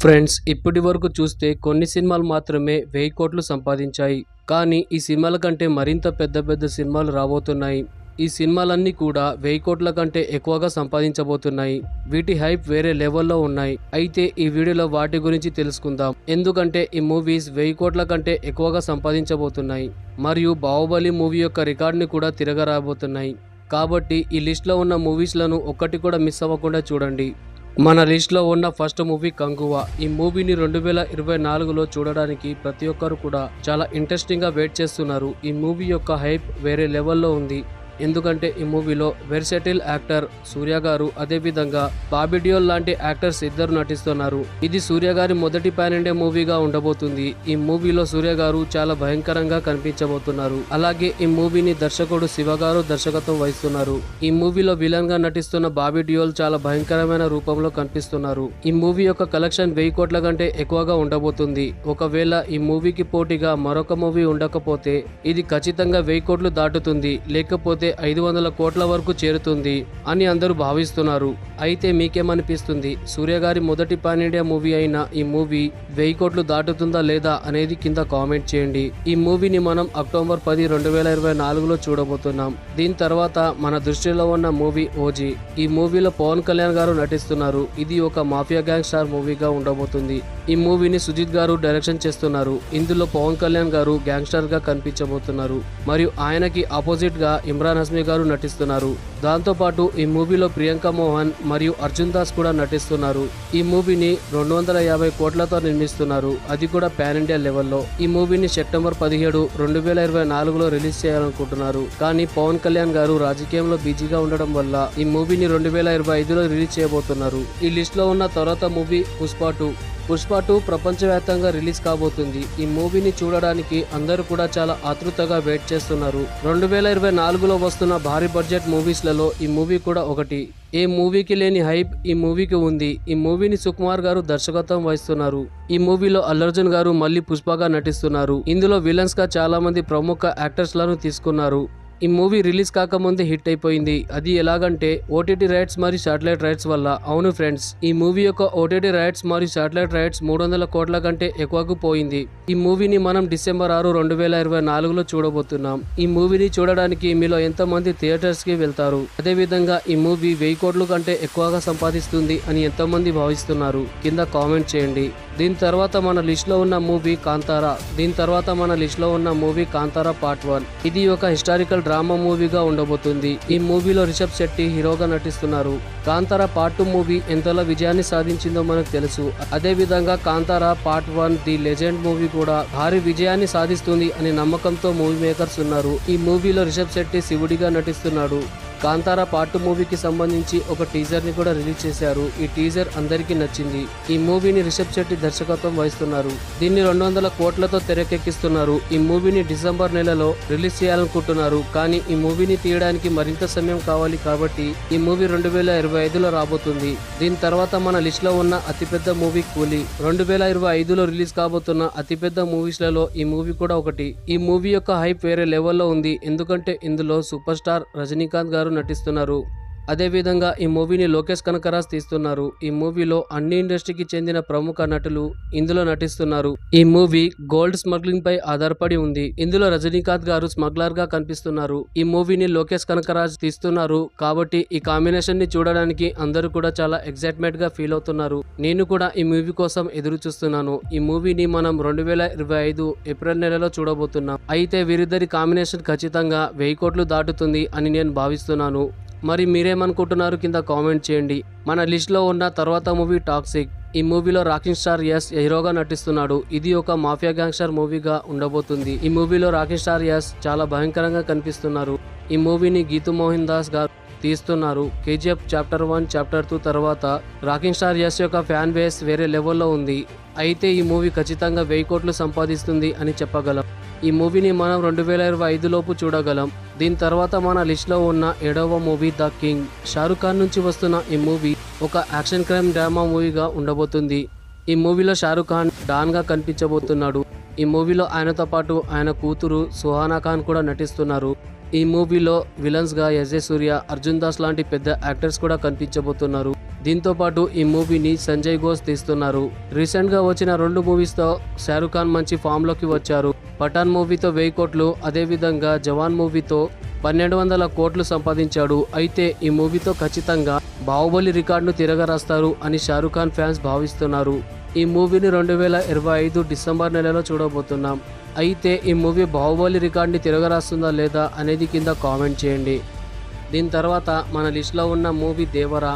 Friends, ఇప్పటి వరకు చూస్తే కొన్ని సినిమాలు మాత్రమే 1000 కోట్లు సంపాదించాయి. కానీ ఈ సినిమాల కంటే మరింత పెద్ద పెద్ద సినిమాలు రాబోతున్నాయి. ఈ సినిమాలన్నీ కూడా 1000 కోట్ల కంటే ఎక్కువగా సంపాదించబోతున్నాయి. వీటి హైప్ వేరే లెవెల్లో ఉన్నాయి. అయితే ఈ వీడియోలో వాటి గురించి తెలుసుకుందాం. ఎందుకంటే ఈ మూవీస్ 1000 కోట్ల కంటే ఎక్కువగా సంపాదించబోతున్నాయి. మరియు బాహుబలి మూవీ యొక్క రికార్డుని కూడా తిరగరాబోతున్నాయి. కాబట్టి ఈ లిస్ట్లో ఉన్న మూవీస్లను ఒక్కటి కూడా మిస్ అవ్వకుండా చూడండి. మన లిస్ట్లో ఉన్న ఫస్ట్ మూవీ కంగువా. ఈ మూవీని 2024లో చూడడానికి ప్రతి ఒక్కరు కూడా చాలా ఇంట్రెస్టింగ్గా వెయిట్ చేస్తున్నారు. ఈ మూవీ యొక్క హైప్ వేరే లెవెల్లో ఉంది. ఎందుకంటే ఈ మూవీలో వెర్సటైల్ యాక్టర్ సూర్య గారు, అదేవిధంగా బాబీ డియోల్ లాంటి యాక్టర్స్ ఇద్దరు నటిస్తున్నారు. ఇది సూర్య గారి మొదటి పాన్ ఇండియా మూవీగా ఉండబోతుంది. ఈ మూవీలో సూర్య గారు చాలా భయంకరంగా కనిపించబోతున్నారు. అలాగే ఈ మూవీని దర్శకుడు శివ గారు దర్శకత్వం వహిస్తున్నారు. ఈ మూవీలో విలన్ గా నటిస్తున్న బాబీ డియోల్ చాలా భయంకరమైన రూపంలో కనిపిస్తున్నారు. ఈ మూవీ యొక్క కలెక్షన్ 1000 కోట్ల కంటే ఎక్కువగా ఉండబోతుంది. ఒకవేళ ఈ మూవీకి పోటీగా మరొక మూవీ ఉండకపోతే ఇది ఖచ్చితంగా 1000 కోట్లు దాటుతుంది. లేకపోతే 500 కోట్ల వరకు చేరుతుంది అని అందరూ భావిస్తున్నారు. అయితే మీకేమనిపిస్తుంది? సూర్య గారి మొదటి పాన్ ఇండియా మూవీ అయిన ఈ మూవీ 1000 కోట్లు దాటుతుందా లేదా అనేది కింద కామెంట్ చేయండి. ఈ మూవీని మనం అక్టోబర్ 10, 2024లో చూడబోతున్నాం. దీని తర్వాత మన దృష్టిలో ఉన్న మూవీ ఓజీ. ఈ మూవీలో పవన్ కళ్యాణ్ గారు నటిస్తున్నారు. ఇది ఒక మాఫియా గ్యాంగ్ స్టార్ మూవీగా ఉండబోతుంది. ఈ మూవీని సుజిత్ గారు డైరెక్షన్ చేస్తున్నారు. ఇందులో పవన్ కళ్యాణ్ గారు గ్యాంగ్స్టర్ గా కనిపించబోతున్నారు. మరియు ఆయనకి ఆపోజిట్ గా ఇమ్రాన్ హస్మీ గారు నటిస్తున్నారు. దాంతో పాటు ఈ మూవీలో ప్రియాంక మోహన్ మరియు అర్జున్ దాస్ కూడా నటిస్తున్నారు. ఈ మూవీని 250 కోట్లతో నిర్మిస్తున్నారు. అది కూడా పాన్ ఇండియా లెవెల్లో. ఈ మూవీని సెప్టెంబర్ 17, 2024లో రిలీజ్ చేయాలనుకుంటున్నారు. కానీ పవన్ కళ్యాణ్ గారు రాజకీయంలో బిజీగా ఉండడం వల్ల ఈ మూవీని 2025లో రిలీజ్ చేయబోతున్నారు. ఈ లిస్ట్ లో ఉన్న తర్వాత మూవీ పుష్ప 2 ప్రపంచవ్యాప్తంగా రిలీజ్ కాబోతుంది. ఈ మూవీని చూడడానికి అందరూ కూడా చాలా ఆతృతగా వెయిట్ చేస్తున్నారు. 2024లో వస్తున్న భారీ బడ్జెట్ మూవీస్లలో ఈ మూవీ కూడా ఒకటి. ఏ మూవీకి లేని హైప్ ఈ మూవీకి ఉంది. ఈ మూవీని సుకుమార్ గారు దర్శకత్వం వహిస్తున్నారు. ఈ మూవీలో అల్లు అర్జున్ గారు మళ్ళీ పుష్పగా నటిస్తున్నారు. ఇందులో విలన్స్ గా చాలా మంది ప్రముఖ యాక్టర్స్ లను తీసుకున్నారు. ఈ మూవీ రిలీజ్ కాకముందే హిట్ అయిపోయింది. అది ఎలాగంటే ఓటీటీ రైట్స్ మరియు శాటిలైట్ రైట్స్ వల్ల. అవును ఫ్రెండ్స్, ఈ మూవీ యొక్క ఓటీటీ రైట్స్ మరియు శాటిలైట్ రైట్స్ 300 కోట్ల కంటే ఎక్కువకు పోయింది. ఈ మూవీని మనం డిసెంబర్ 6, 2024లో చూడబోతున్నాం. ఈ మూవీని చూడడానికి మీలో ఎంతమంది థియేటర్స్ కి వెళ్తారు? అదేవిధంగా ఈ మూవీ 1000 కోట్ల కంటే ఎక్కువగా సంపాదిస్తుంది అని ఎంతమంది భావిస్తున్నారు? కింద కామెంట్ చేయండి. దీని తర్వాత మన లిస్ట్ లో ఉన్న మూవీ కాంతారా పార్ట్ 1. ఇది ఒక హిస్టారికల్ డ్రామా మూవీగా ఉండబోతుంది. ఈ మూవీలో రిషబ్ శెట్టి హీరోగా నటిస్తున్నారు. కాంతారా పార్ట్ 2 మూవీ ఎంతలా విజయాన్ని సాధించిందో మనకు తెలుసు. అదే విధంగా Kantara part 1 the legend movie కూడా భారీ విజయాన్ని సాధిస్తుంది అనే నమ్మకంతో మూవీ మేకర్స్ ఉన్నారు. ఈ మూవీలో రిషబ్ శెట్టి శివుడిగా నటిస్తున్నాడు. కాంతారా పార్ట్ 2 మూవీకి సంబంధించి ఒక టీజర్ ని కూడా రిలీజ్ చేశారు. ఈ టీజర్ అందరికీ నచ్చింది. ఈ మూవీని రిషబ్ శెట్టి దర్శకత్వం వహిస్తున్నారు. దీన్ని 200 కోట్లతో తెరకెక్కిస్తున్నారు. ఈ మూవీని డిసెంబర్ నెలలో రిలీజ్ చేయాలనుకుంటున్నారు. కానీ ఈ మూవీని తీయడానికి మరింత సమయం కావాలి. కాబట్టి ఈ మూవీ 2025లో రాబోతుంది. దీని తర్వాత మన లిస్ట్ లో ఉన్న అతిపెద్ద మూవీ కూలీ. 2025లో రిలీజ్ కాబోతున్న అతిపెద్ద మూవీస్లలో ఈ మూవీ కూడా ఒకటి. ఈ మూవీ యొక్క హైప్ వేరే లెవెల్లో ఉంది. ఎందుకంటే ఇందులో సూపర్ స్టార్ రజనీకాంత్ గారు నటిస్తున్నారు. అదేవిధంగా ఈ మూవీని లోకేష్ కనకరాజ్ తీస్తున్నారు. ఈ మూవీలో అన్ని ఇండస్ట్రీకి చెందిన ప్రముఖ నటులు ఇందులో నటిస్తున్నారు. ఈ మూవీ గోల్డ్ స్మగ్లింగ్ పై ఆధారపడి ఉంది. ఇందులో రజనీకాంత్ గారు స్మగ్లర్ గా కనిపిస్తున్నారు. ఈ మూవీని లోకేష్ కనకరాజ్ తీస్తున్నారు. కాబట్టి ఈ కాంబినేషన్ ని చూడడానికి అందరూ కూడా చాలా ఎక్సైట్మెంట్ గా ఫీల్ అవుతున్నారు. నేను కూడా ఈ మూవీ కోసం ఎదురు చూస్తున్నాను. ఈ మూవీని మనం 2025 ఏప్రిల్ నెలలో చూడబోతున్నాం. అయితే వీరిద్దరి కాంబినేషన్ ఖచ్చితంగా 1000 కోట్లు దాటుతుంది అని నేను భావిస్తున్నాను. మరి మీరేమనుకుంటున్నారు? కింద కామెంట్ చేయండి. మన లిస్ట్ లో ఉన్న తర్వాత మూవీ టాక్సిక్. ఈ మూవీలో రాకింగ్ స్టార్ యస్ హీరోగా నటిస్తున్నాడు. ఇది ఒక మాఫియా గ్యాంగ్స్టర్ మూవీగా ఉండబోతుంది. ఈ మూవీలో రాకింగ్ స్టార్ యస్ చాలా భయంకరంగా కనిపిస్తున్నారు. ఈ మూవీని గీతూ మోహన్ దాస్ గారు తీస్తున్నారు. కేజీఎఫ్ చాప్టర్ 1, చాప్టర్ 2 తర్వాత రాకింగ్ స్టార్ యస్ యొక్క ఫ్యాన్ బేస్ వేరే లెవెల్లో ఉంది. అయితే ఈ మూవీ ఖచ్చితంగా 1000 కోట్లు సంపాదిస్తుంది అని చెప్పగలం. ఈ మూవీని మనం 2025 లోపు చూడగలం. దీని తర్వాత మన లిస్ట్ లో ఉన్న 7వ movie the king. Shahrukh Khan నుంచి వస్తున్న ఈ మూవీ ఒక యాక్షన్ క్రైమ్ డ్రామా మూవీగా ఉండబోతుంది. ఈ మూవీలో షారుఖ్ ఖాన్ డాన్ గా కనిపించబోతున్నాడు. ఈ మూవీలో ఆయనతో పాటు ఆయన కూతురు సుహానా ఖాన్ కూడా నటిస్తున్నారు. ఈ మూవీలో విలన్స్ గా ఎస్ జే సూర్య, అర్జున్ దాస్ లాంటి పెద్ద యాక్టర్స్ కూడా కనిపించబోతున్నారు. దీంతో పాటు ఈ మూవీని సంజయ్ ఘోష్ తీస్తున్నారు. రీసెంట్ గా వచ్చిన 2 మూవీస్ తో షారుఖ్ ఖాన్ మంచి ఫామ్ లోకి వచ్చారు. పఠాన్ మూవీతో 1000 కోట్లు, అదేవిధంగా జవాన్ మూవీతో 1200 కోట్లు సంపాదించాడు. అయితే ఈ మూవీతో ఖచ్చితంగా బాహుబలి రికార్డును తిరగరాస్తారు అని షారుఖ్ ఖాన్ ఫ్యాన్స్ భావిస్తున్నారు. ఈ మూవీని 2025 డిసెంబర్ నెలలో చూడబోతున్నాం. అయితే ఈ మూవీ బాహుబలి రికార్డుని తిరగరాస్తుందా లేదా అనేది కింద కామెంట్ చేయండి. దీని తర్వాత మన లిస్ట్లో ఉన్న మూవీ దేవరా.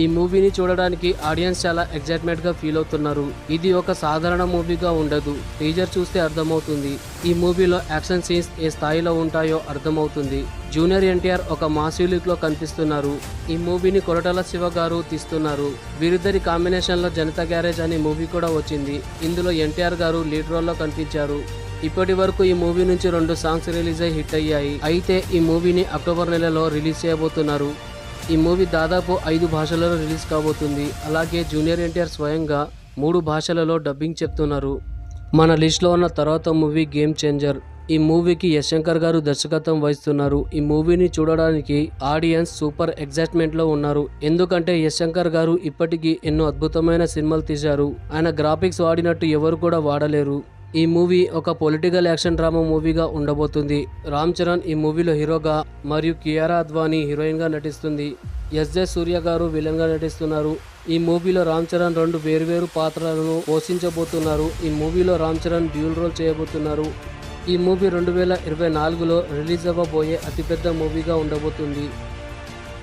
ఈ మూవీని చూడడానికి ఆడియన్స్ చాలా ఎగ్జైట్మెంట్గా ఫీల్ అవుతున్నారు. ఇది ఒక సాధారణ మూవీగా ఉండదు. టీజర్ చూస్తే అర్థమవుతుంది. ఈ మూవీలో యాక్షన్ సీన్స్ ఏ స్థాయిలో ఉంటాయో అర్థమవుతుంది. జూనియర్ ఎన్టీఆర్ ఒక మాసివ్ లుక్ లో కనిపిస్తున్నారు. ఈ మూవీని కొరటాల శివ గారు తీస్తున్నారు. వీరిద్దరి కాంబినేషన్లో జనతా గ్యారేజ్ అనే మూవీ కూడా వచ్చింది. ఇందులో ఎన్టీఆర్ గారు లీడ్ రోల్లో కనిపించారు. ఇప్పటి వరకు ఈ మూవీ నుంచి 2 సాంగ్స్ రిలీజ్ అయి హిట్ అయ్యాయి. అయితే ఈ మూవీని అక్టోబర్ నెలలో రిలీజ్ చేయబోతున్నారు. ఈ మూవీ దాదాపు 5 భాషలలో రిలీజ్ కాబోతుంది. అలాగే జూనియర్ ఎన్టీఆర్ స్వయంగా 3 భాషలలో డబ్బింగ్ చెప్తున్నారు. మన లిస్ట్లో ఉన్న తర్వాత మూవీ గేమ్ చేంజర్. ఈ మూవీకి యశ్ శంకర్ గారు దర్శకత్వం వహిస్తున్నారు. ఈ మూవీని చూడడానికి ఆడియన్స్ సూపర్ ఎగ్జైట్మెంట్ లో ఉన్నారు. ఎందుకంటే యశ్ శంకర్ గారు ఇప్పటికీ ఎన్నో అద్భుతమైన సినిమాలు తీశారు. ఆయన గ్రాఫిక్స్ వాడినట్టు ఎవరు కూడా వాడలేరు. ఈ మూవీ ఒక పొలిటికల్ యాక్షన్ డ్రామా మూవీగా ఉండబోతుంది. రామ్ చరణ్ ఈ మూవీలో హీరోగా మరియు కియారా అద్వానీ హీరోయిన్ గా నటిస్తుంది. ఎస్జే సూర్య గారు విలన్ గా నటిస్తున్నారు. ఈ మూవీలో రామ్ చరణ్ 2 వేర్వేరు పాత్రలను పోషించబోతున్నారు. ఈ మూవీలో రామ్ చరణ్ డ్యూల్ రోల్ చేయబోతున్నారు. ఈ మూవీ 2024లో రిలీజ్ అవ్వబోయే అతిపెద్ద మూవీగా ఉండబోతుంది.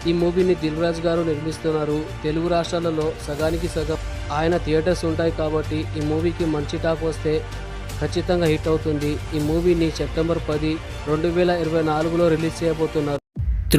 ఈ మూవీని దిల్ రాజు గారు నిర్మిస్తున్నారు. తెలుగు రాష్ట్రాలలో సగానికి సగం ఆయన థియేటర్స్ ఉంటాయి కాబట్టి ఈ మూవీకి మంచి టాక్ వస్తే ఖచ్చితంగా హిట్ అవుతుంది. ఈ మూవీని సెప్టెంబర్ 10, 2024లో రిలీజ్ చేయబోతున్నారు.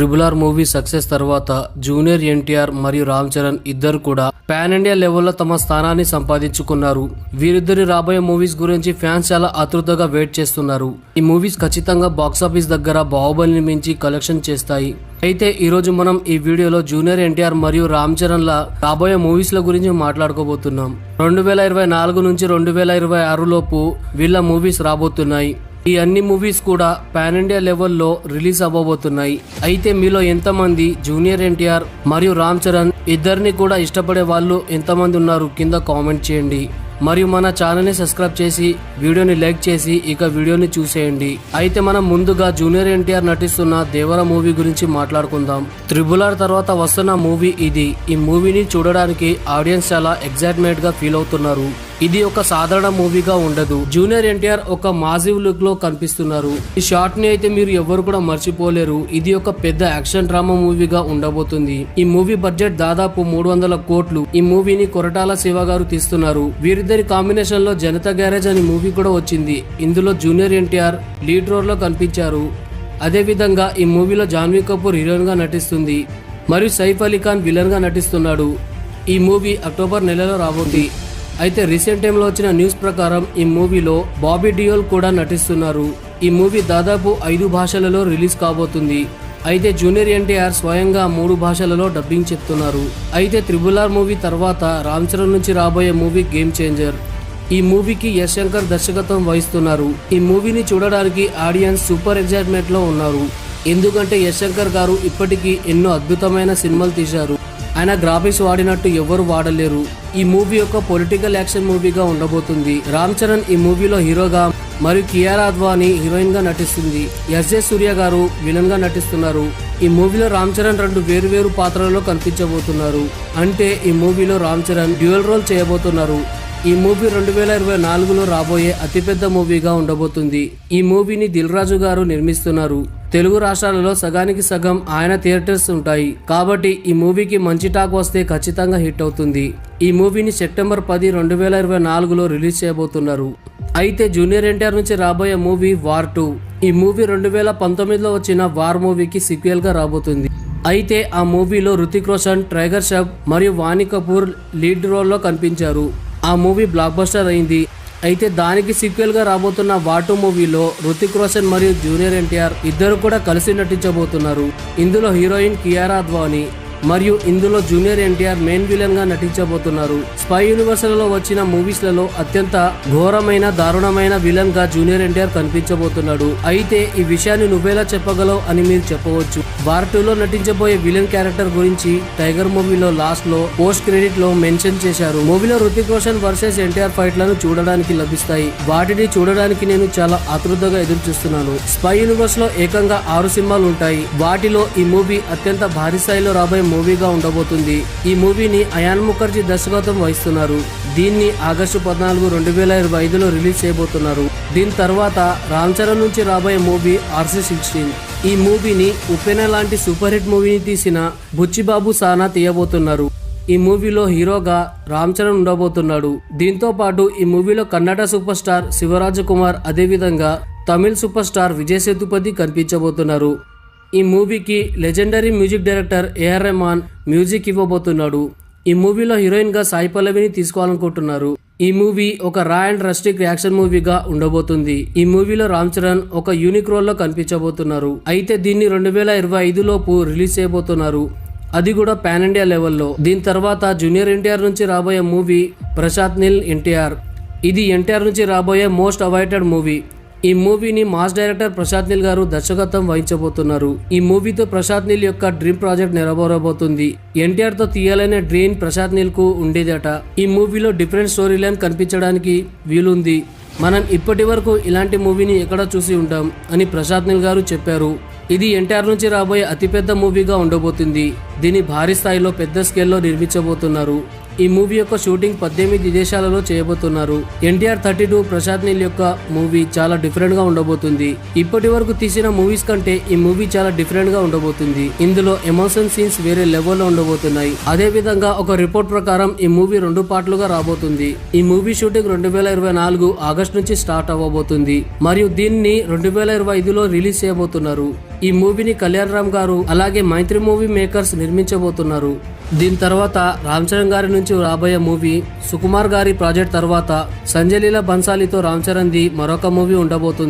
RRR మూవీ సక్సెస్ తర్వాత జూనియర్ ఎన్టీఆర్ మరియు రామ్ చరణ్ ఇద్దరు కూడా పాన్ ఇండియా లెవెల్లో తమ స్థానాన్ని సంపాదించుకున్నారు. వీరిద్దరి రాబోయే మూవీస్ గురించి ఫ్యాన్స్ చాలా ఆతృతగా వెయిట్ చేస్తున్నారు. ఈ మూవీస్ ఖచ్చితంగా బాక్సాఫీస్ దగ్గర బాహుబలిని మించి కలెక్షన్ చేస్తాయి. అయితే ఈరోజు మనం ఈ వీడియోలో జూనియర్ ఎన్టీఆర్ మరియు రామ్ చరణ్ ల రాబోయే మూవీస్ ల గురించి మాట్లాడుకోబోతున్నాం. 2024 నుంచి 2026 లోపు వీళ్ళ మూవీస్ రాబోతున్నాయి. ఈ అన్ని మూవీస్ కూడా పాన్ ఇండియా లెవెల్లో రిలీజ్ అవ్వబోతున్నాయి. అయితే మీలో ఎంతమంది జూనియర్ ఎన్టీఆర్ మరియు రామ్ చరణ్ ఇద్దరిని కూడా ఇష్టపడే వాళ్ళు ఎంతమంది ఉన్నారు కింద కామెంట్ చేయండి. మరియు మన ఛానల్ని సబ్స్క్రైబ్ చేసి వీడియోని లైక్ చేసి ఇక వీడియోని చూసేయండి. అయితే మనం ముందుగా జూనియర్ ఎన్టీఆర్ నటిస్తున్న దేవరా మూవీ గురించి మాట్లాడుకుందాం. RRR తర్వాత వస్తున్న మూవీ ఇది. ఈ మూవీని చూడడానికి ఆడియన్స్ చాలా ఎగ్జైట్మెంట్ గా ఫీల్ అవుతున్నారు. ఇది ఒక సాధారణ మూవీగా ఉండదు. జూనియర్ ఎన్టీఆర్ ఒక మాసివ్ లుక్ లో కనిపిస్తున్నారు. ఈ షాట్ ని అయితే మీరు ఎవరు కూడా మర్చిపోలేరు. ఇది ఒక పెద్ద యాక్షన్ డ్రామా మూవీగా ఉండబోతుంది. ఈ మూవీ బడ్జెట్ దాదాపు 300 కోట్లు. ఈ మూవీని కొరటాల శివ గారు తీస్తున్నారు. వీరిద్దరి కాంబినేషన్ లో జనతా గ్యారేజ్ అనే మూవీ కూడా వచ్చింది. ఇందులో జూనియర్ ఎన్టీఆర్ లీడ్ రోల్ లో కనిపించారు. అదే విధంగా ఈ మూవీలో జాన్వీ కపూర్ హీరోయిన్ గా నటిస్తుంది మరియు సైఫ్ అలీ ఖాన్ విలన్ గా నటిస్తున్నాడు. ఈ మూవీ అక్టోబర్ నెలలో రాబోతుంది. అయితే రీసెంట్ టైంలో వచ్చిన న్యూస్ ప్రకారం ఈ మూవీలో బాబీ డియోల్ కూడా నటిస్తున్నారు. ఈ మూవీ దాదాపు 5 భాషలలో రిలీజ్ కాబోతుంది. అయితే జూనియర్ ఎన్టీఆర్ స్వయంగా 3 భాషలలో డబ్బింగ్ చెప్తున్నారు. అయితే RRR మూవీ తర్వాత రామ్ చరణ్ నుంచి రాబోయే మూవీ గేమ్ చేంజర్. ఈ మూవీకి యశ్ శంకర్ దర్శకత్వం వహిస్తున్నారు. ఈ మూవీని చూడడానికి ఆడియన్స్ సూపర్ ఎగ్జైట్మెంట్ లో ఉన్నారు. ఎందుకంటే యశ్ శంకర్ గారు ఇప్పటికీ ఎన్నో అద్భుతమైన సినిమాలు తీశారు. ఆయన గ్రాఫిక్స్ వాడినట్టు ఎవరు వాడలేరు. ఈ మూవీ ఒక పొలిటికల్ యాక్షన్ మూవీగా ఉండబోతుంది. రామ్ చరణ్ ఈ మూవీలో హీరోగా మరియు కియారా అద్వానీ హీరోయిన్ గా నటిస్తుంది. ఎస్జే సూర్య గారు విలన్ గా నటిస్తున్నారు. ఈ మూవీలో రామ్ చరణ్ 2 వేరువేరు పాత్రలలో కనిపించబోతున్నారు. అంటే ఈ మూవీలో రామ్ చరణ్ డ్యూయల్ రోల్ చేయబోతున్నారు. ఈ మూవీ 2024లో రాబోయే అతిపెద్ద మూవీగా ఉండబోతుంది. ఈ మూవీని దిల్ రాజు గారు నిర్మిస్తున్నారు. తెలుగు రాష్ట్రాలలో సగానికి సగం ఆయన థియేటర్స్ ఉంటాయి కాబట్టి ఈ మూవీకి మంచి టాక్ వస్తే ఖచ్చితంగా హిట్ అవుతుంది. ఈ మూవీని సెప్టెంబర్ 10, 2024లో రిలీజ్ చేయబోతున్నారు. అయితే జూనియర్ ఎన్టీఆర్ నుంచి రాబోయే మూవీ వార్ 2. ఈ మూవీ 2019లో వచ్చిన వార్ మూవీకి సీక్వెల్ గా రాబోతుంది. అయితే ఆ మూవీలో రుతిక్ రోషన్, టైగర్ ష్రాఫ్ మరియు వాణి కపూర్ లీడ్ రోల్లో కనిపించారు. ఆ మూవీ బ్లాక్ బస్టర్ అయింది. అయితే దానికి సీక్వెల్ గా రాబోతున్న వార్ 2 మూవీలో రుతిక్ రోషన్ మరియు జూనియర్ ఎన్టీఆర్ ఇద్దరు కూడా కలిసి నటించబోతున్నారు. ఇందులో హీరోయిన్ కియారా అద్వానీ, మరియు ఇందులో జూనియర్ ఎన్టీఆర్ మెయిన్ విలన్ గా నటించబోతున్నారు. స్పై యూనివర్స్ లో వచ్చిన మూవీస్ లలో అత్యంత ఘోరమైన దారుణమైన విలన్ గా జూనియర్ ఎన్టీఆర్ కనిపించబోతున్నాడు. అయితే ఈ విషయాన్ని నువ్వెలా చెప్పగలవు అని మీరు చెప్పవచ్చు. వార్ 2 లో నటించబోయే విలన్ క్యారెక్టర్ గురించి టైగర్ మూవీలో లాస్ట్ లో పోస్ట్ క్రెడిట్ లో మెన్షన్ చేశారు. మూవీలో హృతిక్ రోషన్ వర్సెస్ ఎన్టీఆర్ ఫైట్ లను చూడడానికి లభిస్తాయి. వాటిని చూడడానికి నేను చాలా ఆతృతగా ఎదురు చూస్తున్నాను. స్పై యూనివర్స్ లో ఏకంగా 6 సినిమాలు ఉంటాయి. వాటిలో ఈ మూవీ అత్యంత భారీ స్థాయిలో రాబోయే మూవీగా ఉండబోతుంది. ఈ మూవీని అయాన్ ముఖర్జీ దర్శకత్వం వహిస్తున్నారు. దీన్ని ఆగస్టు 14, 2025లో రిలీజ్ చేయబోతున్నారు. దీని తర్వాత రామ్ చరణ్ నుంచి రాబోయే మూవీ RC-16. ఈ మూవీని ఉప్పెన లాంటి సూపర్ హిట్ మూవీని తీసిన బుచ్చిబాబు సానా తీయబోతున్నారు. ఈ మూవీలో హీరోగా రామ్ చరణ్ ఉండబోతున్నాడు. దీంతో పాటు ఈ మూవీలో కన్నడ సూపర్ స్టార్ శివరాజకుమార్, అదేవిధంగా తమిళ్ సూపర్ స్టార్ విజయ్ సేతుపతి కనిపించబోతున్నారు. ఈ మూవీకి legendary music director AR Rahman music ఇవ్వబోతున్నాడు. ఈ మూవీలో హీరోయిన్ గా సాయి పల్లవిని తీసుకోవాలనుకుంటున్నారు. ఈ మూవీ ఒక రా అండ్ రస్టిక్ యాక్షన్ మూవీగా ఉండబోతుంది. ఈ మూవీలో రామ్ చరణ్ ఒక యూనిక్ రోల్ లో కనిపించబోతున్నారు. అయితే దీన్ని 2025 లోపు రిలీజ్ చేయబోతున్నారు. అది కూడా పాన్ ఇండియా లెవెల్లో. దీని తర్వాత జూనియర్ ఎన్టీఆర్ నుంచి రాబోయే మూవీ ప్రశాంత్ నీల్ ఎన్టీఆర్. ఇది ఎన్టీఆర్ నుంచి రాబోయే మోస్ట్ అవైటెడ్ మూవీ. ఈ మూవీని మాస్ డైరెక్టర్ ప్రశాంత్ నీల్ గారు దర్శకత్వం వహించబోతున్నారు. ఈ మూవీతో ప్రశాంత్ నీల్ యొక్క డ్రీమ్ ప్రాజెక్ట్ నెరవేరబోతుంది. ఎన్టీఆర్ తో తీయాలనే డ్రీమ్ ప్రశాంత్ నీల్ కు ఉండేదట. ఈ మూవీలో డిఫరెంట్ స్టోరీ లైన్ కనిపించడానికి వీలుంది. మనం ఇప్పటి వరకు ఇలాంటి మూవీని ఎక్కడ చూసి ఉంటాం అని ప్రశాంత్ నీల్ గారు చెప్పారు. ఇది ఎన్టీఆర్ నుంచి రాబోయే అతిపెద్ద మూవీగా ఉండబోతుంది. దీన్ని భారీ స్థాయిలో పెద్ద స్కేల్లో నిర్మించబోతున్నారు. ఈ మూవీ యొక్క షూటింగ్ 18 దేశాలలో చేయబోతున్నారు. ఎన్టీఆర్ 32 ప్రశాంత్ నీల్ యొక్క మూవీ చాలా డిఫరెంట్ గా ఉండబోతుంది. ఇప్పటి వరకు తీసిన మూవీస్ కంటే ఈ మూవీ చాలా డిఫరెంట్ గా ఉండబోతుంది. ఇందులో ఎమోషన్ సీన్స్ వేరే లెవెల్లో ఉండబోతున్నాయి. అదే విధంగా ఒక రిపోర్ట్ ప్రకారం ఈ మూవీ 2 పార్ట్లుగా రాబోతుంది. ఈ మూవీ షూటింగ్ 2024 ఆగస్టు నుంచి స్టార్ట్ అవ్వబోతుంది మరియు దీన్ని 2025లో రిలీజ్ చేయబోతున్నారు. ఈ మూవీని కళ్యాణ్ రామ్ గారు అలాగే మైత్రి మూవీ మేకర్స్ నిర్మించబోతున్నారు. దీని తర్వాత రామ్ చరణ్ గారి నుంచి రాబోయే మూవీ సుకుమార్ గారి ప్రాజెక్ట్ తర్వాత సంజయ్ లీలా బన్సాలీతో రామ్ చరణ్ ది మరొక మూవీ ఉండబోతుంది.